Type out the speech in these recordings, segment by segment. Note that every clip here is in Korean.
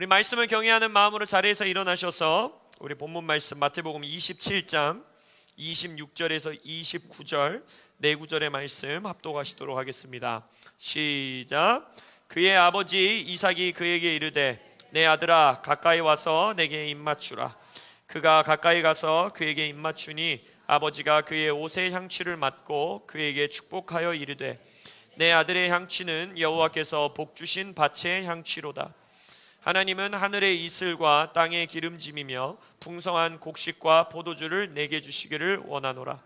우리 말씀을 경외하는 마음으로 자리에서 일어나셔서 우리 본문 말씀 마태복음 27장 26절에서 29절 네 구절의 말씀 합독하시도록 하겠습니다. 시작. 그의 아버지 이삭이 그에게 이르되 내 아들아 가까이 와서 내게 입맞추라. 그가 가까이 가서 그에게 입맞추니 아버지가 그의 옷의 향취를 맡고 그에게 축복하여 이르되 내 아들의 향취는 여호와께서 복 주신 밭의 향취로다. 하나님은 하늘의 이슬과 땅의 기름짐이며 풍성한 곡식과 포도주를 내게 주시기를 원하노라.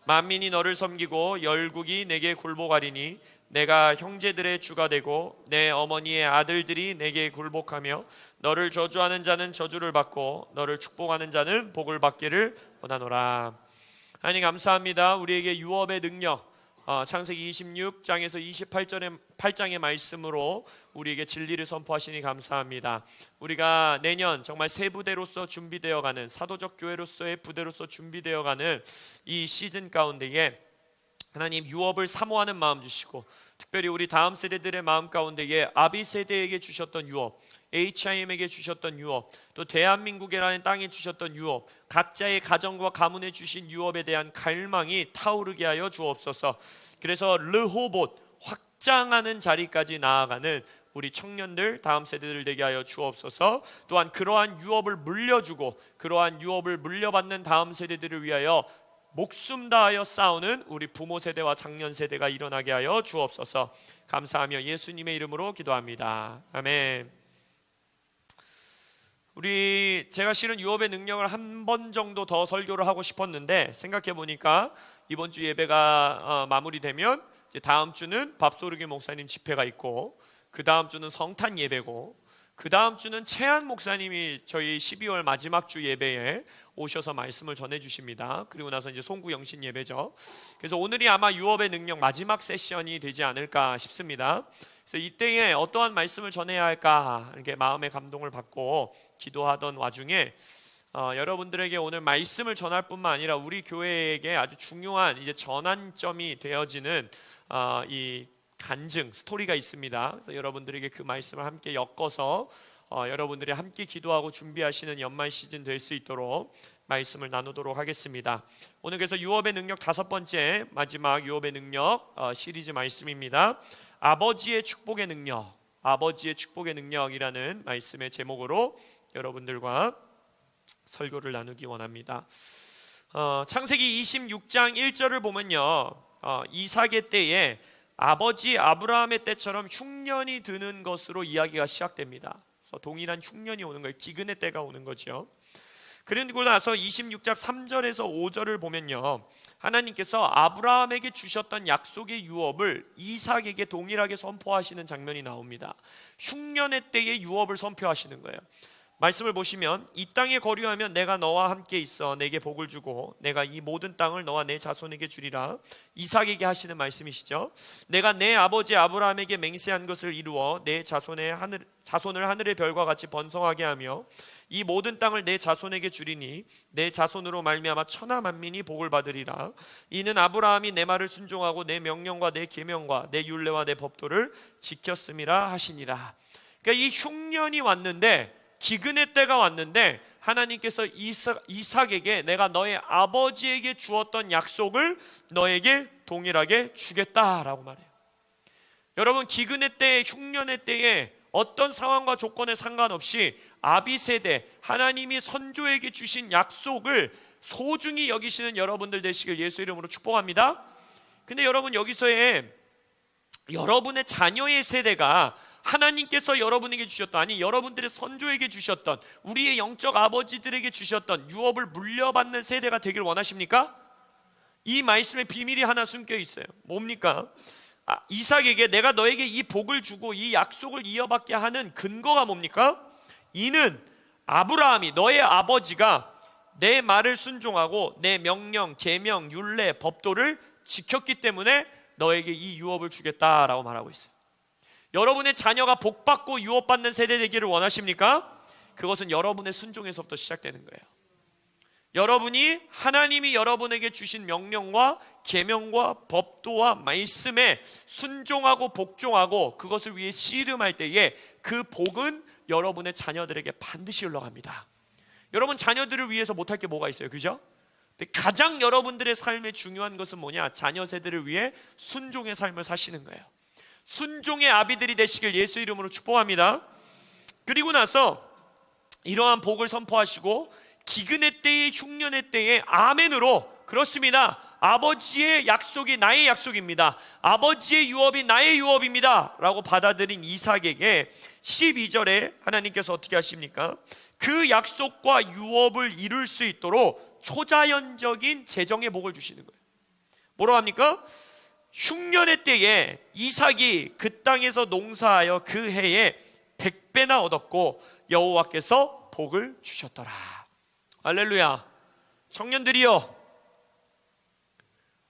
만민이 너를 섬기고 열국이 내게 굴복하리니 내가 형제들의 주가 되고 내 어머니의 아들들이 내게 굴복하며 너를 저주하는 자는 저주를 받고 너를 축복하는 자는 복을 받기를 원하노라. 하나님 감사합니다. 우리에게 유업의 능력 창세기 26장에서 28장의 말씀으로 우리에게 진리를 선포하시니 감사합니다. 우리가 내년 정말 새 부대로서 준비되어가는 사도적 교회로서의 부대로서 준비되어가는 이 시즌 가운데에 하나님 유업을 사모하는 마음 주시고 특별히 우리 다음 세대들의 마음 가운데에 아비 세대에게 주셨던 유업, HIM에게 주셨던 유업, 또 대한민국이라는 땅에 주셨던 유업, 각자의 가정과 가문에 주신 유업에 대한 갈망이 타오르게 하여 주옵소서. 그래서 르호봇 확장하는 자리까지 나아가는 우리 청년들 다음 세대들 되게 하여 주옵소서. 또한 그러한 유업을 물려주고 그러한 유업을 물려받는 다음 세대들을 위하여 목숨 다하여 싸우는 우리 부모 세대와 장년 세대가 일어나게 하여 주옵소서. 감사하며 예수님의 이름으로 기도합니다. 아멘. 제가 실은 유업의 능력을 한 번 정도 더 설교를 하고 싶었는데 생각해 보니까 이번 주 예배가 마무리되면 이제 다음 주는 밥소르기 목사님 집회가 있고 그 다음 주는 성탄 예배고 그 다음 주는 최한 목사님이 저희 12월 마지막 주 예배에 오셔서 말씀을 전해 주십니다. 그리고 나서 이제 송구 영신 예배죠. 그래서 오늘이 아마 유업의 능력 마지막 세션이 되지 않을까 싶습니다. 그래서 이때에 어떠한 말씀을 전해야 할까 이렇게 마음의 감동을 받고 기도하던 와중에 여러분들에게 오늘 말씀을 전할 뿐만 아니라 우리 교회에게 아주 중요한 이제 전환점이 되어지는 이 간증 스토리가 있습니다. 그래서 여러분들에게 그 말씀을 함께 엮어서 여러분들이 함께 기도하고 준비하시는 연말 시즌 될 수 있도록 말씀을 나누도록 하겠습니다. 오늘 그래서 유업의 능력 다섯 번째 마지막 유업의 능력 시리즈 말씀입니다. 아버지의 축복의 능력, 아버지의 축복의 능력이라는 말씀의 제목으로 여러분들과 설교를 나누기 원합니다. 창세기 26장 1절을 보면요, 이삭의 때에 아버지 아브라함의 때처럼 흉년이 드는 것으로 이야기가 시작됩니다. 그래서 동일한 흉년이 오는 거예요. 기근의 때가 오는 거죠. 그리고 나서 26장 3절에서 5절을 보면요, 하나님께서 아브라함에게 주셨던 약속의 유업을 이삭에게 동일하게 선포하시는 장면이 나옵니다. 흉년의 때에 유업을 선포하시는 거예요. 말씀을 보시면 이 땅에 거류하면 내가 너와 함께 있어 내게 복을 주고 내가 이 모든 땅을 너와 내 자손에게 주리라. 이삭에게 하시는 말씀이시죠. 내가 내 아버지 아브라함에게 맹세한 것을 이루어 내 자손을 하늘의 별과 같이 번성하게 하며 이 모든 땅을 내 자손에게 주리니 내 자손으로 말미암아 천하 만민이 복을 받으리라. 이는 아브라함이 내 말을 순종하고 내 명령과 내 계명과 내 율례와 내 법도를 지켰음이라 하시니라. 그러니까 이 흉년이 왔는데, 기근의 때가 왔는데 하나님께서 이삭에게 내가 너의 아버지에게 주었던 약속을 너에게 동일하게 주겠다라고 말해요. 여러분, 기근의 때에, 흉년의 때에 어떤 상황과 조건에 상관없이 아비 세대, 하나님이 선조에게 주신 약속을 소중히 여기시는 여러분들 되시길 예수 이름으로 축복합니다. 근데 여러분, 여기서의 여러분의 자녀의 세대가 하나님께서 여러분에게 주셨던, 아니 여러분들의 선조에게 주셨던, 우리의 영적 아버지들에게 주셨던 유업을 물려받는 세대가 되길 원하십니까? 이 말씀에 비밀이 하나 숨겨 있어요. 뭡니까? 이삭에게 내가 너에게 이 복을 주고 이 약속을 이어받게 하는 근거가 뭡니까? 이는 아브라함이, 너의 아버지가 내 말을 순종하고 내 명령, 계명, 율례, 법도를 지켰기 때문에 너에게 이 유업을 주겠다라고 말하고 있어요. 여러분의 자녀가 복받고 유업받는 세대 되기를 원하십니까? 그것은 여러분의 순종에서부터 시작되는 거예요. 여러분이 하나님이 여러분에게 주신 명령과 계명과 법도와 말씀에 순종하고 복종하고 그것을 위해 씨름할 때에 그 복은 여러분의 자녀들에게 반드시 흘러갑니다. 여러분 자녀들을 위해서 못할 게 뭐가 있어요? 그죠? 근데 가장 여러분들의 삶에 중요한 것은 뭐냐? 자녀 세대를 위해 순종의 삶을 사시는 거예요. 순종의 아비들이 되시길 예수 이름으로 축복합니다. 그리고 나서 이러한 복을 선포하시고 기근의 때에 흉년의 때에 아멘으로, 그렇습니다, 아버지의 약속이 나의 약속입니다, 아버지의 유업이 나의 유업입니다 라고 받아들인 이삭에게 12절에 하나님께서 어떻게 하십니까? 그 약속과 유업을 이룰 수 있도록 초자연적인 재정의 복을 주시는 거예요. 뭐라고 합니까? 흉년의 때에 이삭이 그 땅에서 농사하여 그 해에 100배나 얻었고 여호와께서 복을 주셨더라. 할렐루야. 청년들이여,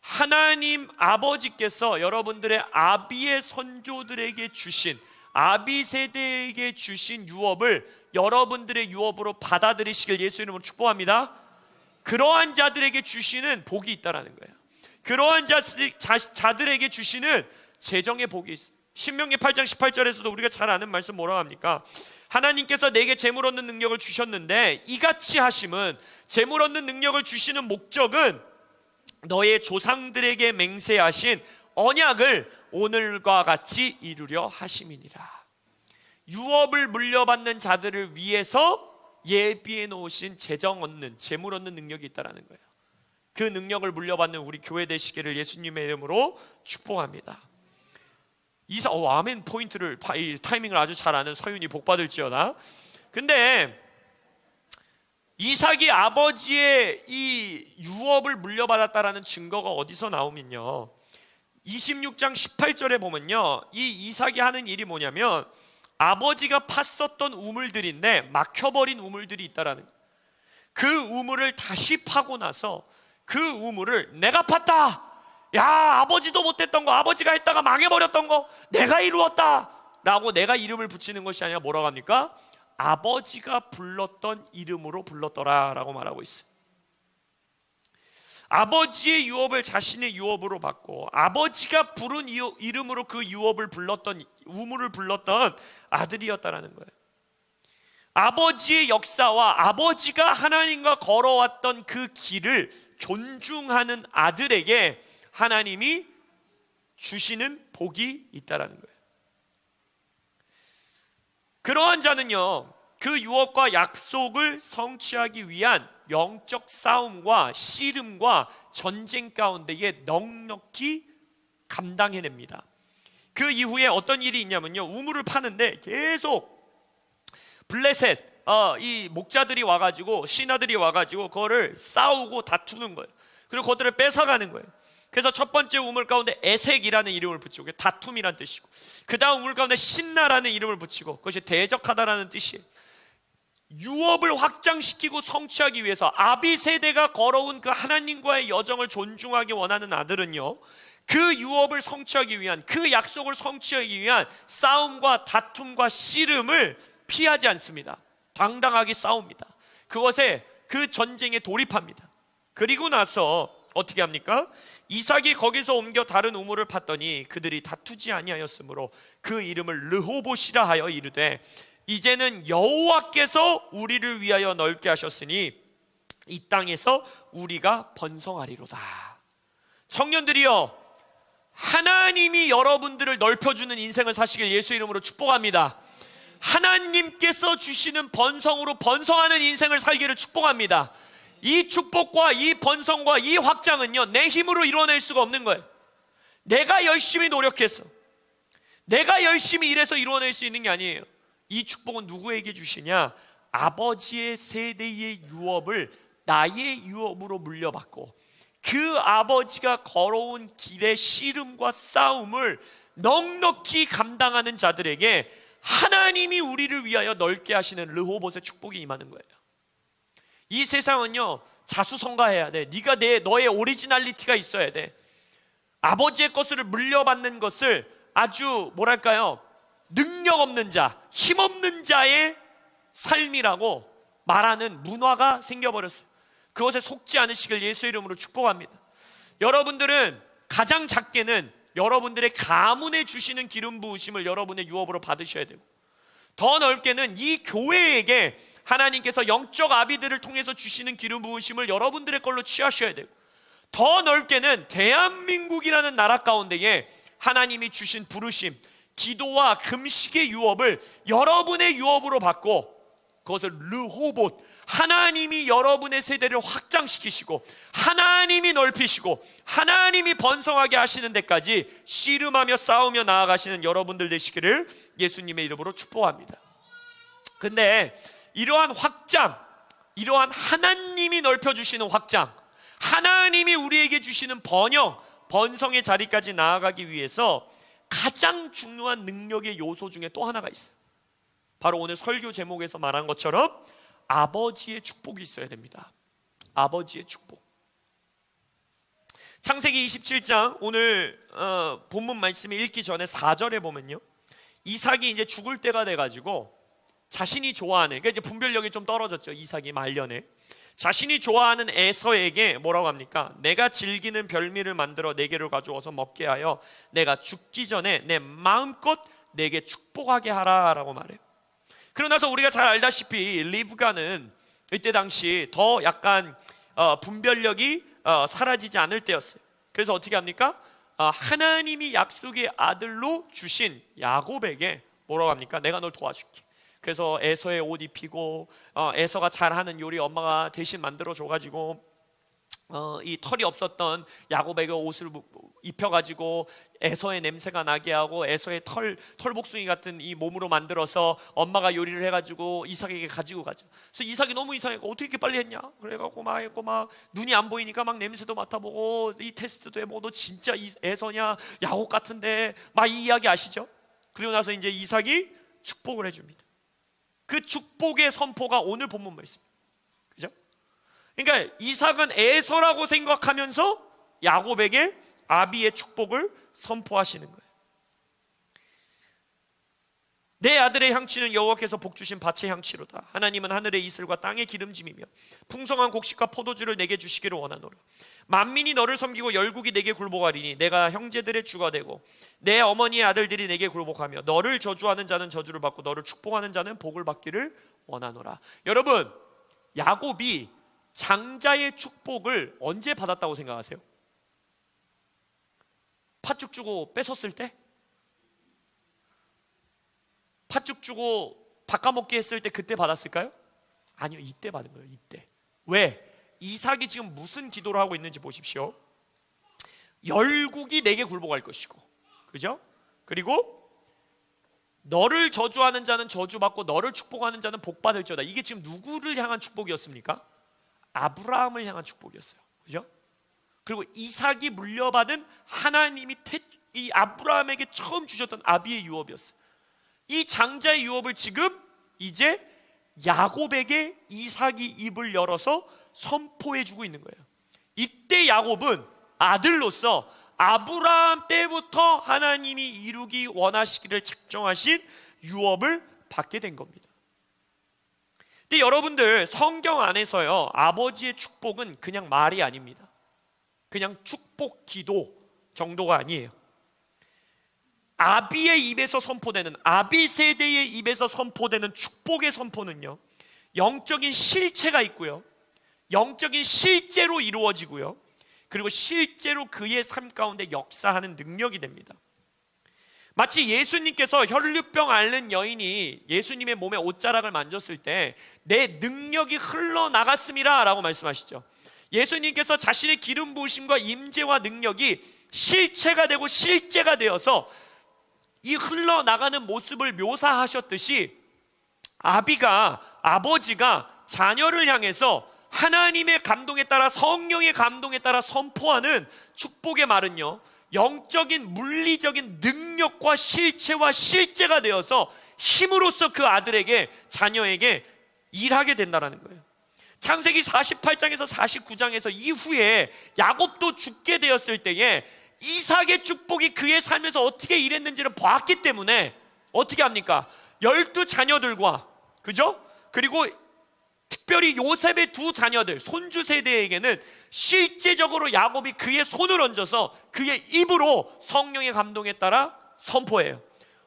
하나님 아버지께서 여러분들의 아비의 선조들에게 주신, 아비 세대에게 주신 유업을 여러분들의 유업으로 받아들이시길 예수 이름으로 축복합니다. 그러한 자들에게 주시는 복이 있다라는 거예요. 그러한 자들에게 주시는 재정의 복이 있어요. 신명기 8장 18절에서도 우리가 잘 아는 말씀 뭐라고 합니까? 하나님께서 내게 재물 얻는 능력을 주셨는데 이같이 하심은, 재물 얻는 능력을 주시는 목적은 너의 조상들에게 맹세하신 언약을 오늘과 같이 이루려 하심이니라. 유업을 물려받는 자들을 위해서 예비해 놓으신 재정 얻는, 재물 얻는 능력이 있다는 거예요. 그 능력을 물려받는 우리 교회 되시기를 예수님의 이름으로 축복합니다. 아멘 포인트를, 이 타이밍을 아주 잘 아는 서윤이 복 받을지어다. 근데 이삭이 아버지의 이 유업을 물려받았다라는 증거가 어디서 나오면요, 26장 18절에 보면요, 이 이삭이 하는 일이 뭐냐면 아버지가 팠었던 우물들인데 막혀버린 우물들이 있다라는 거예요. 그 우물을 다시 파고 나서 그 우물을 내가 팠다, 야 아버지도 못했던 거, 아버지가 했다가 망해버렸던 거 내가 이루었다 라고 내가 이름을 붙이는 것이 아니라 뭐라고 합니까? 아버지가 불렀던 이름으로 불렀더라 라고 말하고 있어요. 아버지의 유업을 자신의 유업으로 받고 아버지가 부른 이름으로 그 유업을 불렀던, 우물을 불렀던 아들이었다라는 거예요. 아버지의 역사와 아버지가 하나님과 걸어왔던 그 길을 존중하는 아들에게 하나님이 주시는 복이 있다라는 거예요. 그러한 자는요, 그 유업과 약속을 성취하기 위한 영적 싸움과 씨름과 전쟁 가운데에 넉넉히 감당해냅니다. 그 이후에 어떤 일이 있냐면요, 우물을 파는데 계속 블레셋, 이 목자들이 와가지고, 신하들이 와가지고 그거를 싸우고 다투는 거예요. 그리고 그것들을 뺏어가는 거예요. 그래서 첫 번째 우물 가운데 에색이라는 이름을 붙이고, 그게 다툼이라는 뜻이고, 그 다음 우물 가운데 신나라는 이름을 붙이고, 그것이 대적하다라는 뜻이에요. 유업을 확장시키고 성취하기 위해서 아비 세대가 걸어온 그 하나님과의 여정을 존중하기 원하는 아들은요, 그 유업을 성취하기 위한, 그 약속을 성취하기 위한 싸움과 다툼과 씨름을 피하지 않습니다. 당당하게 싸웁니다. 그것에, 그 전쟁에 돌입합니다. 그리고 나서 어떻게 합니까? 이삭이 거기서 옮겨 다른 우물을 팠더니 그들이 다투지 아니하였으므로 그 이름을 르호봇이라 하여 이르되, 이제는 여호와께서 우리를 위하여 넓게 하셨으니 이 땅에서 우리가 번성하리로다. 청년들이여, 하나님이 여러분들을 넓혀주는 인생을 사시길 예수 이름으로 축복합니다. 하나님께서 주시는 번성으로 번성하는 인생을 살기를 축복합니다. 이 축복과 이 번성과 이 확장은요, 내 힘으로 이루어낼 수가 없는 거예요. 내가 열심히 노력해서, 내가 열심히 일해서 이루어낼 수 있는 게 아니에요. 이 축복은 누구에게 주시냐? 아버지의 세대의 유업을 나의 유업으로 물려받고, 그 아버지가 걸어온 길의 씨름과 싸움을 넉넉히 감당하는 자들에게 하나님이 우리를 위하여 넓게 하시는 르호봇의 축복이 임하는 거예요. 이 세상은요, 자수성가해야 돼. 네가 너의 오리지널리티가 있어야 돼. 아버지의 것을 물려받는 것을 아주 뭐랄까요, 능력 없는 자, 힘 없는 자의 삶이라고 말하는 문화가 생겨버렸어요. 그것에 속지 않으시길 예수 이름으로 축복합니다. 여러분들은 가장 작게는 여러분들의 가문에 주시는 기름 부으심을 여러분의 유업으로 받으셔야 되고, 더 넓게는 이 교회에게 하나님께서 영적 아비들을 통해서 주시는 기름 부으심을 여러분들의 걸로 취하셔야 돼요. 더 넓게는 대한민국이라는 나라 가운데에 하나님이 주신 부르심, 기도와 금식의 유업을 여러분의 유업으로 받고, 그것을 르호봇, 하나님이 여러분의 세대를 확장시키시고 하나님이 넓히시고 하나님이 번성하게 하시는 데까지 씨름하며 싸우며 나아가시는 여러분들 되시기를 예수님의 이름으로 축복합니다. 근데 이러한 확장, 이러한 하나님이 넓혀주시는 확장, 하나님이 우리에게 주시는 번영, 번성의 자리까지 나아가기 위해서 가장 중요한 능력의 요소 중에 또 하나가 있어요. 바로 오늘 설교 제목에서 말한 것처럼 아버지의 축복이 있어야 됩니다. 아버지의 축복. 창세기 27장 오늘 본문 말씀을 읽기 전에 4절에 보면요, 이삭이 이제 죽을 때가 돼가지고 자신이 좋아하는, 그러니까 이제 분별력이 좀 떨어졌죠. 이삭이 말년에 자신이 좋아하는 에서에게 뭐라고 합니까? 내가 즐기는 별미를 만들어 네 개를 가져와서 먹게 하여 내가 죽기 전에 내 마음껏 내게 축복하게 하라 라고 말해요. 그러고 나서 우리가 잘 알다시피 리브가는 이때 당시 더 약간 분별력이 사라지지 않을 때였어요. 그래서 어떻게 합니까? 하나님이 약속의 아들로 주신 야곱에게 뭐라고 합니까? 내가 널 도와줄게. 그래서 에서의 옷 입히고 에서가 잘하는 요리 엄마가 대신 만들어 줘가지고 이 털이 없었던 야곱에게 옷을 입혀가지고 에서의 냄새가 나게 하고 에서의 털복숭이 같은 이 몸으로 만들어서 엄마가 요리를 해가지고 이삭에게 가지고 가죠. 그래서 이삭이 너무 이상하고 어떻게 이렇게 빨리 했냐? 그래갖고 막 했고 막 눈이 안 보이니까 막 냄새도 맡아보고 이 테스트도 해보고 너 진짜 에서냐? 야곱 같은데 막 이 이야기 아시죠? 그리고 나서 이제 이삭이 축복을 해줍니다. 그 축복의 선포가 오늘 본문 말씀입니다. 그죠? 그러니까 이삭은 에서라고 생각하면서 야곱에게 아비의 축복을 선포하시는 거예요. 내 아들의 향취는 여호와께서 복 주신 밭의 향취로다. 하나님은 하늘의 이슬과 땅의 기름짐이며 풍성한 곡식과 포도주를 내게 주시기를 원하노라. 만민이 너를 섬기고 열국이 내게 굴복하리니 내가 형제들의 주가 되고 내 어머니의 아들들이 내게 굴복하며 너를 저주하는 자는 저주를 받고 너를 축복하는 자는 복을 받기를 원하노라. 여러분, 야곱이 장자의 축복을 언제 받았다고 생각하세요? 팥죽 주고 뺏었을 때? 팥죽 주고 바꿔먹게 했을 때 그때 받았을까요? 아니요, 이때 받은 거예요. 이때. 왜? 이삭이 지금 무슨 기도를 하고 있는지 보십시오. 열국이 내게 굴복할 것이고, 그죠? 그리고 너를 저주하는 자는 저주받고 너를 축복하는 자는 복받을지어다. 이게 지금 누구를 향한 축복이었습니까? 아브라함을 향한 축복이었어요. 그죠? 그리고 이삭이 물려받은 하나님이 이 아브라함에게 처음 주셨던 아비의 유업이었어요. 이 장자의 유업을 지금 이제 야곱에게 이삭이 입을 열어서 선포해주고 있는 거예요. 이때 야곱은 아들로서 아브라함 때부터 하나님이 이루기 원하시기를 작정하신 유업을 받게 된 겁니다. 근데 여러분들, 성경 안에서요, 아버지의 축복은 그냥 말이 아닙니다. 그냥 축복 기도 정도가 아니에요. 아비의 입에서 선포되는, 아비 세대의 입에서 선포되는 축복의 선포는요, 영적인 실체가 있고요, 영적인 실제로 이루어지고요, 그리고 실제로 그의 삶 가운데 역사하는 능력이 됩니다. 마치 예수님께서 혈류병 앓는 여인이 예수님의 몸에 옷자락을 만졌을 때 내 능력이 흘러나갔음이라 라고 말씀하시죠. 예수님께서 자신의 기름 부으심과 임재와 능력이 실체가 되고 실제가 되어서 이 흘러나가는 모습을 묘사하셨듯이 아버지가 자녀를 향해서 하나님의 감동에 따라, 성령의 감동에 따라 선포하는 축복의 말은요, 영적인 물리적인 능력과 실체와 실제가 되어서 힘으로써 그 아들에게, 자녀에게 일하게 된다는 거예요. 창세기 48장에서 49장에서 이후에 야곱도 죽게 되었을 때에 이삭의 축복이 그의 삶에서 어떻게 일했는지를 봤기 때문에 어떻게 합니까? 12자녀들과, 그죠? 그리고 특별히 요셉의 두 자녀들, 손주 세대에게는 실제적으로 야곱이 그의 손을 얹어서 그의 입으로 성령의 감동에 따라 선포해요.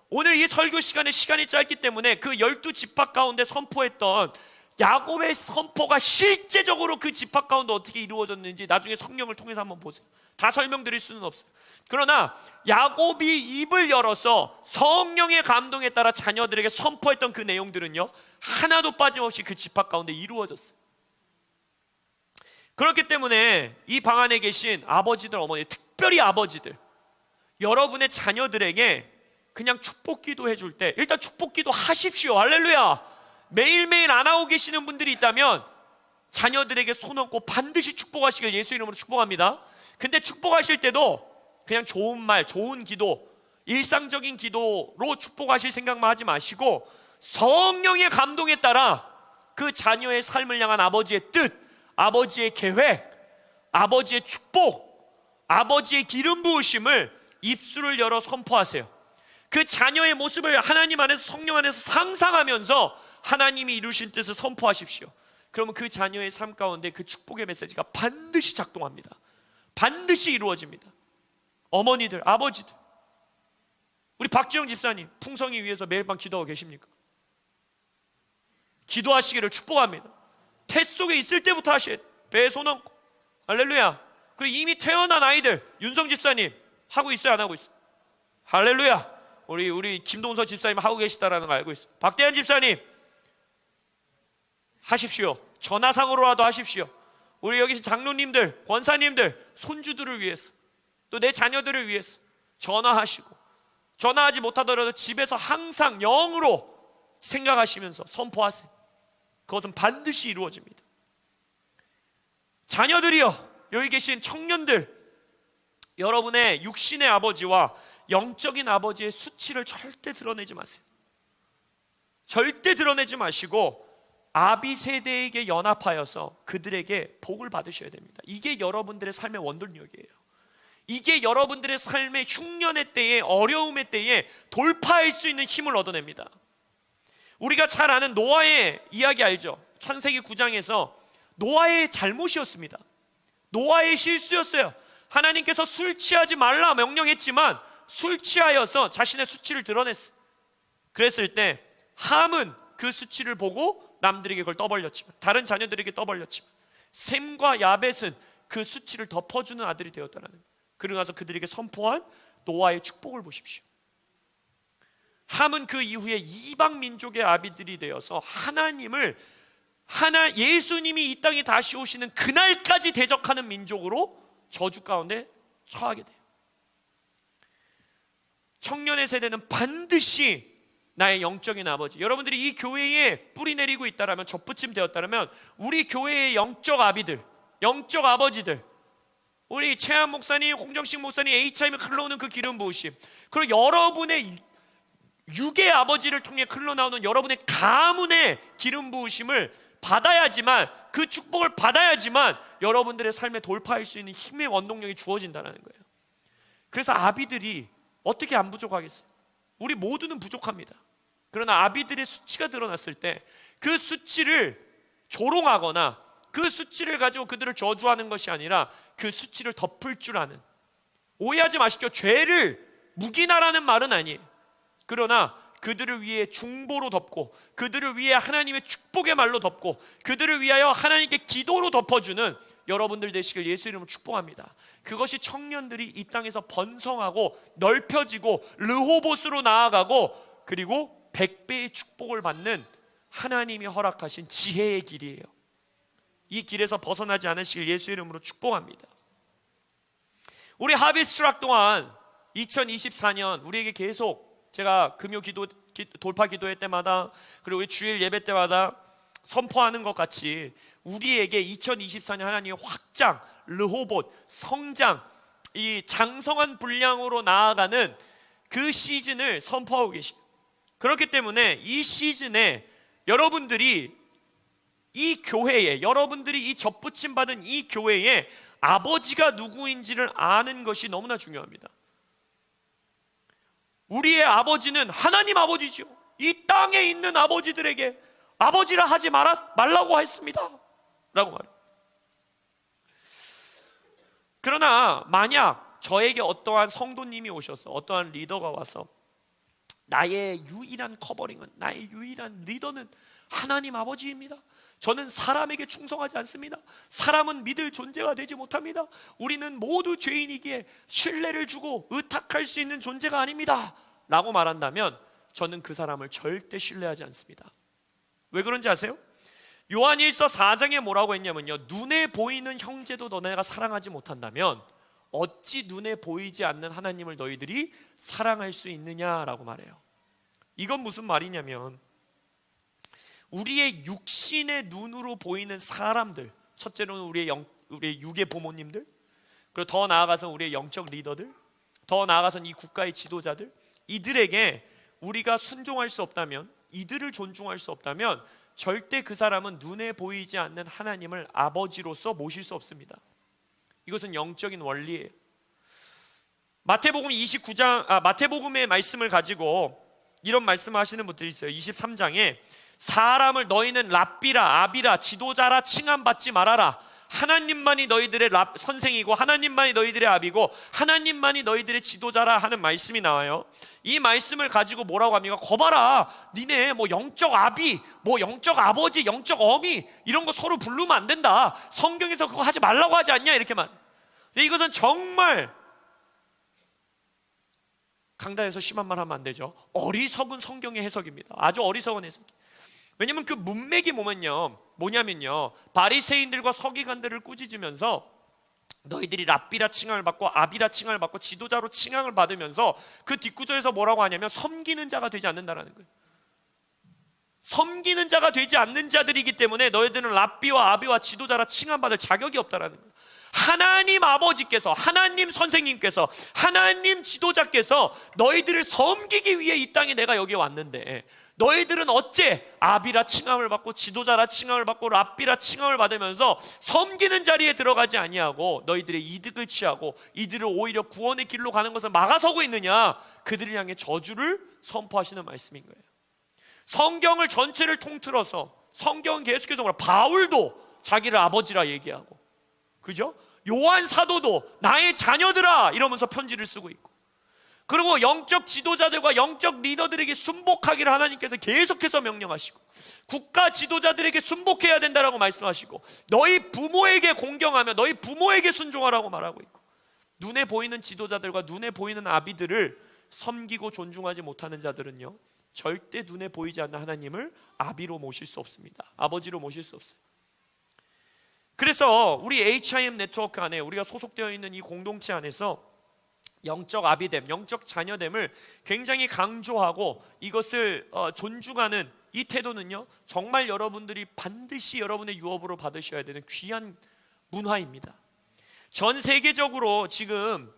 오늘 이 설교 시간이 짧기 때문에 그 12지파 가운데 선포했던 야곱의 선포가 실제적으로 그 지파 가운데 어떻게 이루어졌는지 나중에 성령을 통해서 한번 보세요. 다 설명드릴 수는 없어요. 그러나 야곱이 입을 열어서 성령의 감동에 따라 자녀들에게 선포했던 그 내용들은요, 하나도 빠짐없이 그 지파 가운데 이루어졌어요. 그렇기 때문에 이 방 안에 계신 아버지들, 어머니, 특별히 아버지들, 여러분의 자녀들에게 그냥 축복기도 해줄 때 일단 축복기도 하십시오. 할렐루야. 매일매일 안 하고 계시는 분들이 있다면 자녀들에게 손 얹고 반드시 축복하시길 예수 이름으로 축복합니다. 근데 축복하실 때도 그냥 좋은 말, 좋은 기도, 일상적인 기도로 축복하실 생각만 하지 마시고 성령의 감동에 따라 그 자녀의 삶을 향한 아버지의 뜻, 아버지의 계획, 아버지의 축복, 아버지의 기름 부으심을 입술을 열어 선포하세요. 그 자녀의 모습을 하나님 안에서, 성령 안에서 상상하면서 하나님이 이루신 뜻을 선포하십시오. 그러면 그 자녀의 삶 가운데 그 축복의 메시지가 반드시 작동합니다. 반드시 이루어집니다. 어머니들, 아버지들, 우리 박지영 집사님 풍성이 위해서 매일 밤 기도하고 계십니까? 기도하시기를 축복합니다. 태 속에 있을 때부터 하셔야 돼요. 배에 손 얹고. 할렐루야. 그리고 이미 태어난 아이들, 윤성 집사님 하고 있어요, 안 하고 있어요? 할렐루야. 우리 김동서 집사님 하고 계시다라는 거 알고 있어요. 박대한 집사님 하십시오. 전화상으로라도 하십시오. 우리 여기 장로님들, 권사님들, 손주들을 위해서, 또 내 자녀들을 위해서 전화하시고, 전화하지 못하더라도 집에서 항상 영으로 생각하시면서 선포하세요. 그것은 반드시 이루어집니다. 자녀들이여, 여기 계신 청년들, 여러분의 육신의 아버지와 영적인 아버지의 수치를 절대 드러내지 마세요. 절대 드러내지 마시고 아비 세대에게 연합하여서 그들에게 복을 받으셔야 됩니다. 이게 여러분들의 삶의 원동력이에요. 이게 여러분들의 삶의 흉년의 때에, 어려움의 때에 돌파할 수 있는 힘을 얻어냅니다. 우리가 잘 아는 노아의 이야기 알죠? 창세기 9장에서 노아의 잘못이었습니다. 노아의 실수였어요. 하나님께서 술 취하지 말라 명령했지만 술 취하여서 자신의 수치를 드러냈어요. 그랬을 때 함은 그 수치를 보고 남들에게 그걸 떠벌렸지만, 다른 자녀들에게 떠벌렸지만, 셈과 야벳은 그 수치를 덮어주는 아들이 되었다는 거예요. 그러고 나서 그들에게 선포한 노아의 축복을 보십시오. 함은 그 이후에 이방 민족의 아비들이 되어서 예수님이 이 땅에 다시 오시는 그날까지 대적하는 민족으로 저주 가운데 처하게 돼요. 청년의 세대는 반드시 나의 영적인 아버지, 여러분들이 이 교회에 뿌리 내리고 있다라면, 접붙임 되었다라면 우리 교회의 영적 아비들, 영적 아버지들, 우리 최한 목사님, 홍정식 목사님, HIM에 흘러오는 그 기름 부으심, 그리고 여러분의 육의 아버지를 통해 흘러나오는 여러분의 가문의 기름 부으심을 받아야지만, 그 축복을 받아야지만 여러분들의 삶에 돌파할 수 있는 힘의 원동력이 주어진다는 거예요. 그래서 아비들이 어떻게 안 부족하겠어요? 우리 모두는 부족합니다. 그러나 아비들의 수치가 드러났을 때 그 수치를 조롱하거나 그 수치를 가지고 그들을 저주하는 것이 아니라 그 수치를 덮을 줄 아는, 오해하지 마십시오. 죄를 묵인하라는 말은 아니에요. 그러나 그들을 위해 중보로 덮고, 그들을 위해 하나님의 축복의 말로 덮고, 그들을 위하여 하나님께 기도로 덮어주는 여러분들 되시길 예수 이름으로 축복합니다. 그것이 청년들이 이 땅에서 번성하고 넓혀지고 르호봇으로 나아가고, 그리고 100배의 축복을 받는 하나님이 허락하신 지혜의 길이에요. 이 길에서 벗어나지 않으시길 예수 이름으로 축복합니다. 우리 하비스트 트락 동안 2024년 우리에게 계속, 제가 금요 기도, 돌파 기도회 때마다, 그리고 우리 주일 예배 때마다 선포하는 것 같이 우리에게 2024년 하나님의 확장, 르호봇, 성장, 이 장성한 분량으로 나아가는 그 시즌을 선포하고 계십니다. 그렇기 때문에 이 시즌에 여러분들이 이 교회에, 여러분들이 이 접붙임 받은 이 교회에 아버지가 누구인지를 아는 것이 너무나 중요합니다. 우리의 아버지는 하나님 아버지죠. 이 땅에 있는 아버지들에게 아버지라 하지 말라고 했습니다 라고 말해요. 그러나 만약 저에게 어떠한 성도님이 오셔서, 어떠한 리더가 와서 나의 유일한 커버링은, 나의 유일한 리더는 하나님 아버지입니다. 저는 사람에게 충성하지 않습니다. 사람은 믿을 존재가 되지 못합니다. 우리는 모두 죄인이기에 신뢰를 주고 의탁할 수 있는 존재가 아닙니다 라고 말한다면 저는 그 사람을 절대 신뢰하지 않습니다. 왜 그런지 아세요? 요한일서 4장에 뭐라고 했냐면요, 눈에 보이는 형제도 너네가 사랑하지 못한다면 어찌 눈에 보이지 않는 하나님을 너희들이 사랑할 수 있느냐라고 말해요. 이건 무슨 말이냐면, 우리의 육신의 눈으로 보이는 사람들, 첫째로는 우리의 육의 부모님들, 그리고 더 나아가서 우리의 영적 리더들, 더 나아가서는 이 국가의 지도자들, 이들에게 우리가 순종할 수 없다면, 이들을 존중할 수 없다면 절대 그 사람은 눈에 보이지 않는 하나님을 아버지로서 모실 수 없습니다. 이것은 영적인 원리예요. 마태복음의 말씀을 가지고 이런 말씀을 하시는 분들이 있어요. 23장에 사람을 너희는 랍비라, 아비라, 지도자라 칭함받지 말아라. 하나님만이 너희들의 선생이고 하나님만이 너희들의 아비고 하나님만이 너희들의 지도자라 하는 말씀이 나와요. 이 말씀을 가지고 뭐라고 합니까? 거봐라, 니네 뭐 영적 아비, 뭐 영적 아버지, 영적 어미 이런 거 서로 부르면 안 된다. 성경에서 그거 하지 말라고 하지 않냐, 이렇게 말. 이것은 정말 강단에서 심한 말 하면 안 되죠. 어리석은 성경의 해석입니다. 아주 어리석은 해석. 왜냐면 그 문맥이 뭐냐면요, 바리새인들과 서기관들을 꾸짖으면서 너희들이 랍비라 칭함을 받고 아비라 칭함을 받고 지도자로 칭함을 받으면서 그 뒷구절에서 뭐라고 하냐면 섬기는 자가 되지 않는다라는 거예요. 섬기는 자가 되지 않는 자들이기 때문에 너희들은 랍비와 아비와 지도자라 칭함받을 자격이 없다라는 거예요. 하나님 아버지께서, 하나님 선생님께서, 하나님 지도자께서 너희들을 섬기기 위해 이 땅에 내가 여기 왔는데 너희들은 어째 아비라 칭함을 받고 지도자라 칭함을 받고 랍비라 칭함을 받으면서 섬기는 자리에 들어가지 아니하고 너희들의 이득을 취하고 이들을 오히려 구원의 길로 가는 것을 막아서고 있느냐. 그들을 향해 저주를 선포하시는 말씀인 거예요. 성경을 전체를 통틀어서 성경은 계속해서 바울도 자기를 아버지라 얘기하고, 그죠? 요한 사도도 나의 자녀들아 이러면서 편지를 쓰고 있고, 그리고 영적 지도자들과 영적 리더들에게 순복하기를 하나님께서 계속해서 명령하시고, 국가 지도자들에게 순복해야 된다라고 말씀하시고, 너희 부모에게 공경하며 너희 부모에게 순종하라고 말하고 있고, 눈에 보이는 지도자들과 눈에 보이는 아비들을 섬기고 존중하지 못하는 자들은요, 절대 눈에 보이지 않는 하나님을 아비로 모실 수 없습니다. 아버지로 모실 수 없어요. 그래서 우리 HIM 네트워크 안에 우리가 소속되어 있는 이 공동체 안에서 영적 아비됨, 영적 자녀됨을 굉장히 강조하고 이것을 존중하는 이 태도는요, 정말 여러분들이 반드시 여러분의 유업으로 받으셔야 되는 귀한 문화입니다. 전 세계적으로 지금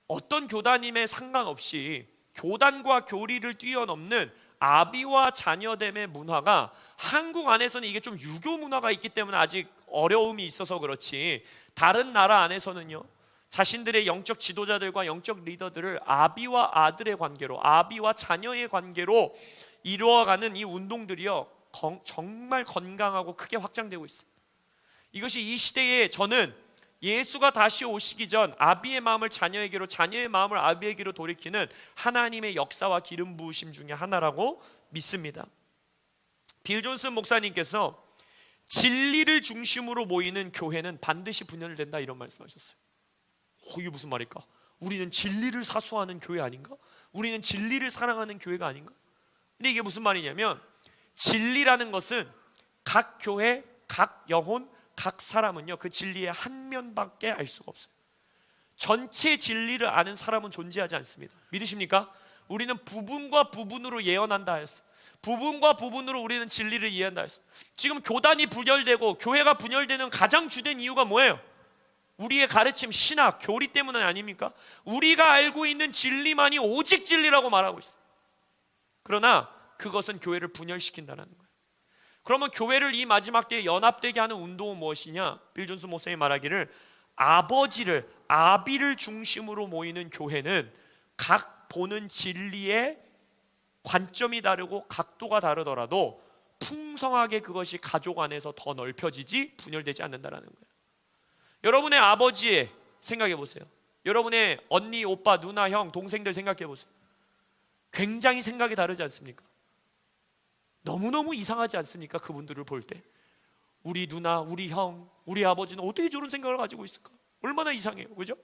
어떤 교단임에 상관없이 교단과 교리를 뛰어넘는 아비와 자녀됨의 문화가, 한국 안에서는 이게 좀 유교 문화가 있기 때문에 아직 어려움이 있어서 그렇지, 다른 나라 안에서는요, 자신들의 영적 지도자들과 영적 리더들을 아비와 아들의 관계로, 아비와 자녀의 관계로 이루어가는 이 운동들이요, 정말 건강하고 크게 확장되고 있어요. 이것이 이 시대에 저는 예수가 다시 오시기 전 아비의 마음을 자녀에게로, 자녀의 마음을 아비에게로 돌이키는 하나님의 역사와 기름 부으심 중에 하나라고 믿습니다. 빌 존슨 목사님께서 진리를 중심으로 모이는 교회는 반드시 분열된다, 이런 말씀하셨어요. 이게 무슨 말일까? 우리는 진리를 사수하는 교회 아닌가? 우리는 진리를 사랑하는 교회가 아닌가? 근데 이게 무슨 말이냐면, 진리라는 것은 각 교회, 각 영혼, 각 사람은요, 그 진리의 한 면밖에 알 수가 없어요. 전체 진리를 아는 사람은 존재하지 않습니다. 믿으십니까? 우리는 부분과 부분으로 예언한다 했어. 부분과 부분으로 우리는 진리를 이해한다 했어. 지금 교단이 분열되고 교회가 분열되는 가장 주된 이유가 뭐예요? 우리의 가르침, 신학, 교리 때문은 아닙니까? 우리가 알고 있는 진리만이 오직 진리라고 말하고 있어요. 그러나 그것은 교회를 분열시킨다는 거예요. 그러면 교회를 이 마지막 때에 연합되게 하는 운동은 무엇이냐? 빌 존슨 목사님이 말하기를, 아비를 중심으로 모이는 교회는 각 보는 진리의 관점이 다르고 각도가 다르더라도 풍성하게 그것이 가족 안에서 더 넓혀지지 분열되지 않는다는 거예요. 여러분의 아버지의 생각해 보세요. 여러분의 언니, 오빠, 누나, 형, 동생들 생각해 보세요. 굉장히 생각이 다르지 않습니까? 너무너무 이상하지 않습니까? 그분들을 볼 때 우리 누나, 우리 형, 우리 아버지는 어떻게 저런 생각을 가지고 있을까? 얼마나 이상해요, 그죠?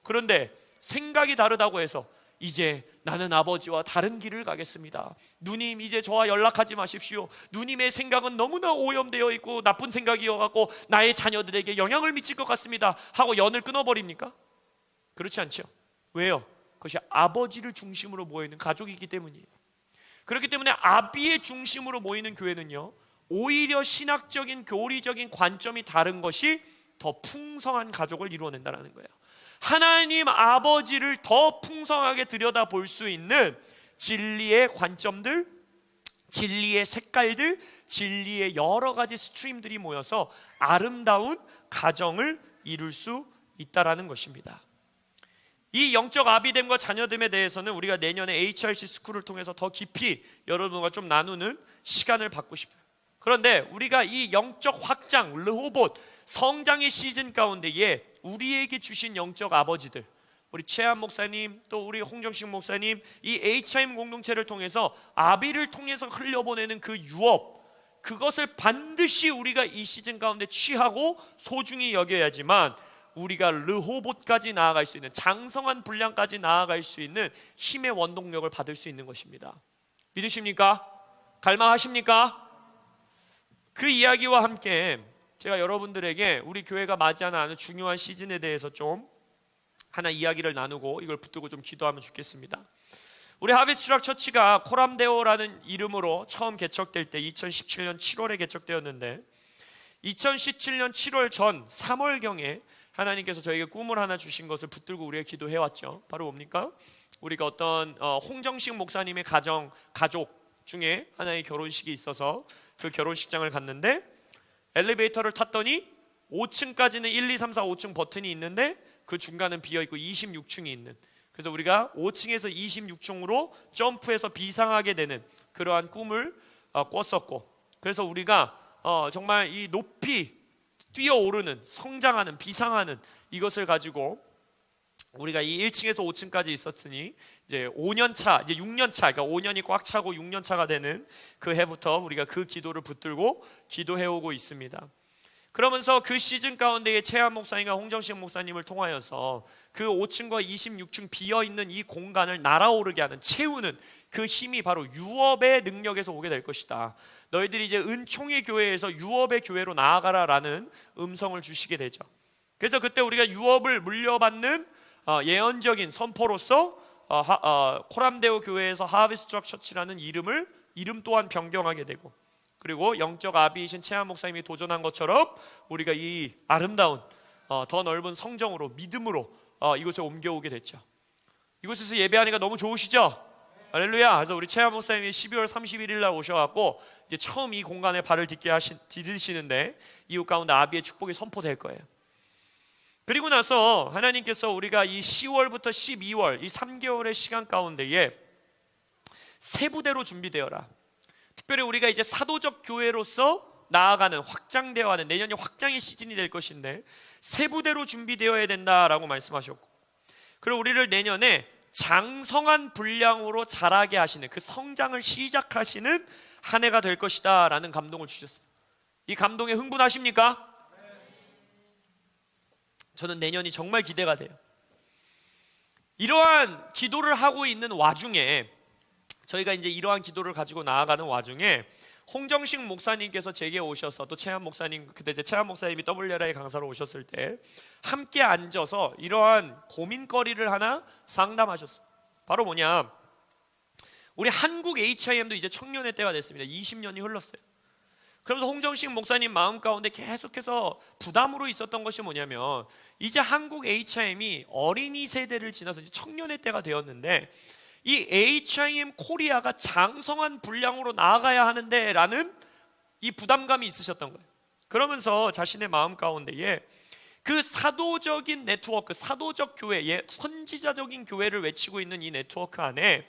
그런데 생각이 다르다고 해서 이제 나는 아버지와 다른 길을 가겠습니다. 누님, 이제 저와 연락하지 마십시오. 누님의 생각은 너무나 오염되어 있고 나쁜 생각이어갖고 나의 자녀들에게 영향을 미칠 것 같습니다 하고 연을 끊어버립니까? 그렇지 않죠. 왜요? 그것이 아버지를 중심으로 모이는 가족이기 때문이에요. 그렇기 때문에 아비의 중심으로 모이는 교회는요, 오히려 신학적인 교리적인 관점이 다른 것이 더 풍성한 가족을 이루어낸다는 거예요. 하나님 아버지를 더 풍성하게 들여다볼 수 있는 진리의 관점들, 진리의 색깔들, 진리의 여러 가지 스트림들이 모여서 아름다운 가정을 이룰 수 있다라는 것입니다. 이 영적 아비됨과 자녀됨에 대해서는 우리가 내년에 HRC 스쿨을 통해서 더 깊이 여러분과 좀 나누는 시간을 갖고 싶어요. 그런데 우리가 이 영적 확장, 르호봇, 성장의 시즌 가운데에 우리에게 주신 영적 아버지들, 우리 최한 목사님, 또 우리 홍정식 목사님, 이 HIM 공동체를 통해서 아비를 통해서 흘려보내는 그 유업, 그것을 반드시 우리가 이 시즌 가운데 취하고 소중히 여겨야지만 우리가 르호봇까지 나아갈 수 있는, 장성한 분량까지 나아갈 수 있는 힘의 원동력을 받을 수 있는 것입니다. 믿으십니까? 갈망하십니까? 그 이야기와 함께 제가 여러분들에게 우리 교회가 맞이하는 아주 중요한 시즌에 대해서 좀 하나 이야기를 나누고 이걸 붙들고 좀 기도하면 좋겠습니다. 우리 하비스트 트럭 처치가 코람데오라는 이름으로 처음 개척될 때 2017년 7월에 개척되었는데 2017년 7월 전 3월경에 하나님께서 저에게 꿈을 하나 주신 것을 붙들고 우리가 기도해왔죠. 바로 뭡니까? 우리가 어떤 홍정식 목사님의 가족 중에 하나의 결혼식이 있어서 그 결혼식장을 갔는데 엘리베이터를 탔더니 5층까지는 1, 2, 3, 4, 5층 버튼이 있는데 그 중간은 비어있고 26층이 있는, 그래서 우리가 5층에서 26층으로 점프해서 비상하게 되는 그러한 꿈을 꿨었고, 그래서 우리가 정말 이 높이 뛰어오르는, 성장하는, 비상하는 이것을 가지고 우리가 이 1층에서 5층까지 있었으니 이제 5년차, 이제 6년차, 그러니까 5년이 꽉 차고 6년차가 되는 그 해부터 우리가 그 기도를 붙들고 기도해오고 있습니다. 그러면서 그 시즌 가운데에 최한 목사님과 홍정식 목사님을 통하여서 그 5층과 26층 비어있는 이 공간을 날아오르게 하는, 채우는 그 힘이 바로 유업의 능력에서 오게 될 것이다. 너희들이 이제 은총의 교회에서 유업의 교회로 나아가라라는 음성을 주시게 되죠. 그래서 그때 우리가 유업을 물려받는 예언적인 선포로서 코람데오 교회에서 하비스트 트럭 처치라는 이름 또한 변경하게 되고, 그리고 영적 아비이신 최한 목사님이 도전한 것처럼 우리가 이 아름다운 더 넓은 성정으로, 믿음으로 이곳에 옮겨오게 됐죠. 이곳에서 예배하니까 너무 좋으시죠? 할렐루야. 그래서 우리 최한 목사님이 12월 31일 날 오셔갖고 이제 처음 이 공간에 발을 디디시는데 이웃 가운데 아비의 축복이 선포될 거예요. 그리고 나서 하나님께서 우리가 이 10월부터 12월 이 3개월의 시간 가운데에 세 부대로 준비되어라. 특별히 우리가 이제 사도적 교회로서 나아가는, 확장되어 가는, 내년이 확장의 시즌이 될 것인데 세 부대로 준비되어야 된다라고 말씀하셨고, 그리고 우리를 내년에 장성한 분량으로 자라게 하시는, 그 성장을 시작하시는 한 해가 될 것이다 라는 감동을 주셨어요. 이 감동에 흥분하십니까? 저는 내년이 정말 기대가 돼요. 이러한 기도를 하고 있는 와중에, 저희가 이제 이러한 기도를 가지고 나아가는 와중에 홍정식 목사님께서 제게 오셔서, 또 최한 목사님, 그때 이제 최한 목사님이 WRI 강사로 오셨을 때 함께 앉아서 이러한 고민거리를 하나 상담하셨어요. 바로 뭐냐, 우리 한국 HIM도 이제 청년의 때가 됐습니다. 20년이 흘렀어요. 그러면서 홍정식 목사님 마음 가운데 계속해서 부담으로 있었던 것이 뭐냐면, 이제 한국 HIM이 어린이 세대를 지나서 이제 청년의 때가 되었는데 이 HIM 코리아가 장성한 분량으로 나아가야 하는데 라는 이 부담감이 있으셨던 거예요. 그러면서 자신의 마음 가운데에 그 사도적인 네트워크, 사도적 교회, 선지자적인 교회를 외치고 있는 이 네트워크 안에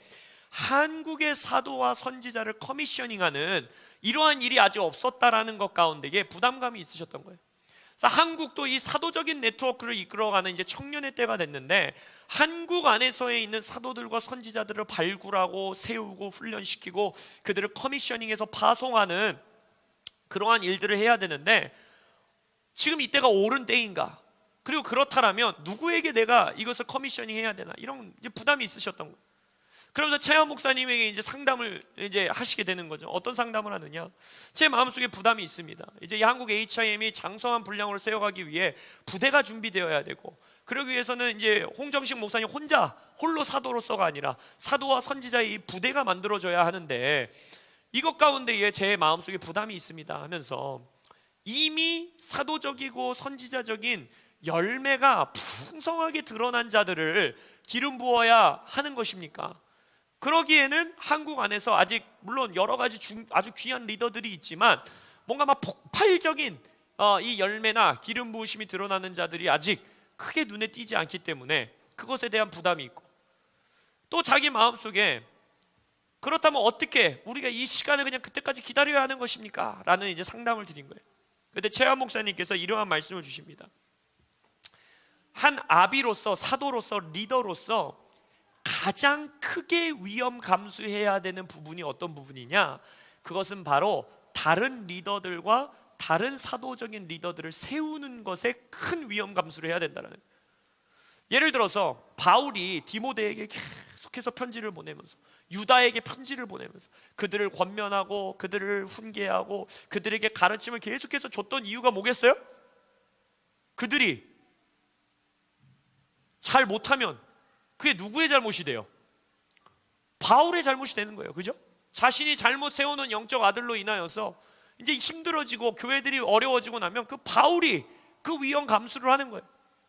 한국의 사도와 선지자를 커미셔닝하는 이러한 일이 아직 없었다라는 것 가운데에 부담감이 있으셨던 거예요. 그래서 한국도 이 사도적인 네트워크를 이끌어가는 이제 청년의 때가 됐는데, 한국 안에서 있는 사도들과 선지자들을 발굴하고 세우고 훈련시키고 그들을 커미셔닝해서 파송하는 그러한 일들을 해야 되는데, 지금 이때가 옳은 때인가? 그리고 그렇다면 누구에게 내가 이것을 커미셔닝 해야 되나? 이런 이제 부담이 있으셨던 거예요. 그러면서 최하 목사님에게 이제 상담을 이제 하시게 되는 거죠. 어떤 상담을 하느냐? 제 마음속에 부담이 있습니다. 이제 이 한국 HIM이 장성한 분량으로 세워가기 위해 부대가 준비되어야 되고, 그러기 위해서는 이제 홍정식 목사님 홀로 사도로서가 아니라 사도와 선지자의 이 부대가 만들어져야 하는데, 이것 가운데에 제 마음속에 부담이 있습니다 하면서, 이미 사도적이고 선지자적인 열매가 풍성하게 드러난 자들을 기름 부어야 하는 것입니까? 그러기에는 한국 안에서 아직 물론 여러 가지 아주 귀한 리더들이 있지만, 뭔가 막 폭발적인 이 열매나 기름 부으심이 드러나는 자들이 아직 크게 눈에 띄지 않기 때문에 그것에 대한 부담이 있고, 또 자기 마음속에 그렇다면 어떻게 우리가 이 시간을 그냥 그때까지 기다려야 하는 것입니까? 라는 이제 상담을 드린 거예요. 그런데 최하 목사님께서 이러한 말씀을 주십니다. 한 아비로서, 사도로서, 리더로서 가장 크게 위험 감수해야 되는 부분이 어떤 부분이냐? 그것은 바로 다른 리더들과 다른 사도적인 리더들을 세우는 것에 큰 위험 감수를 해야 된다는 거예요. 예를 들어서 바울이 디모데에게 계속해서 편지를 보내면서, 유다에게 편지를 보내면서 그들을 권면하고 그들을 훈계하고 그들에게 가르침을 계속해서 줬던 이유가 뭐겠어요? 그들이 잘 못하면 그게 누구의 잘못이 돼요? 바울의 잘못이 되는 거예요. 그죠? 자신이 잘못 세워놓은 영적 아들로 인하여서 이제 힘들어지고 교회들이 어려워지고 나면 그 바울이 그 위험 감수를 하는 거예요.